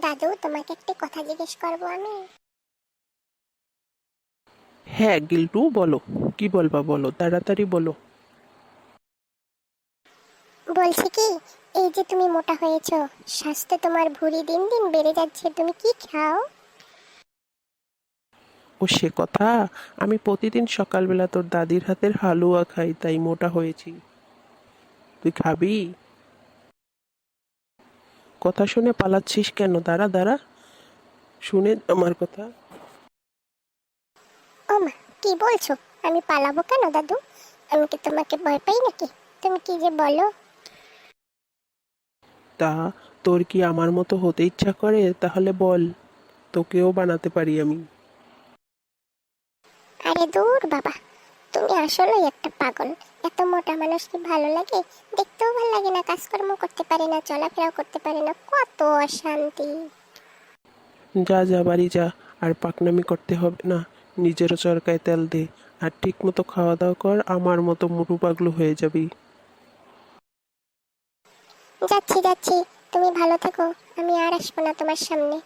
দাদু, তোমাকে একটা কথা জিজ্ঞেস করবো আমি। হ্যাঁ গিল্টু, বলো। কি বলবা বলো, তাড়াতাড়ি বলো। বলছি কি, এই যে তুমি মোটা হয়েছো, স্বাস্থ্য তোমার ভুঁড়ি দিন দিন বেড়ে যাচ্ছে, তুমি কি খাও? ও সে কথা, আমি প্রতিদিন সকালবেলা তোর দাদির হাতের হালুয়া খাই, তাই মোটা হয়েছি। তুই খাবি? কথা শুনে পালাচ্ছিস কেন? দাঁড়া দাঁড়া, শুনে আমার কথা। ও মা, কি বলছো? আমি পালাবো কেন দাদু? আমি কি তোমাকে ভয় পাই নাকি? তুমি কি যে বলো! তা তোর কি আমার মতো হতে ইচ্ছা করে? তাহলে বল, তোকেও বানাতে পারি আমি। আরে দূর বাবা, তুমি আসলেই একটা পাগল। এত মোটা মানুষ কি ভালো লাগে? দেখতেও ভালো লাগে না, কাজকর্ম করতে পারে না, চলাফেরাও করতে পারে না, কত অশান্তি। যা যা বাড়ি যা, আর পাকনামি করতে হবে না। নিজেরও চরকায় তেল দে, আর ঠিক মতো খাওয়া দাওয়া কর, আমার মতো মোটু পাগলু হয়ে যাবি। যাচ্ছি যাচ্ছি, তুমি ভালো থাকো। আমি আর আসবো না তোমার সামনে।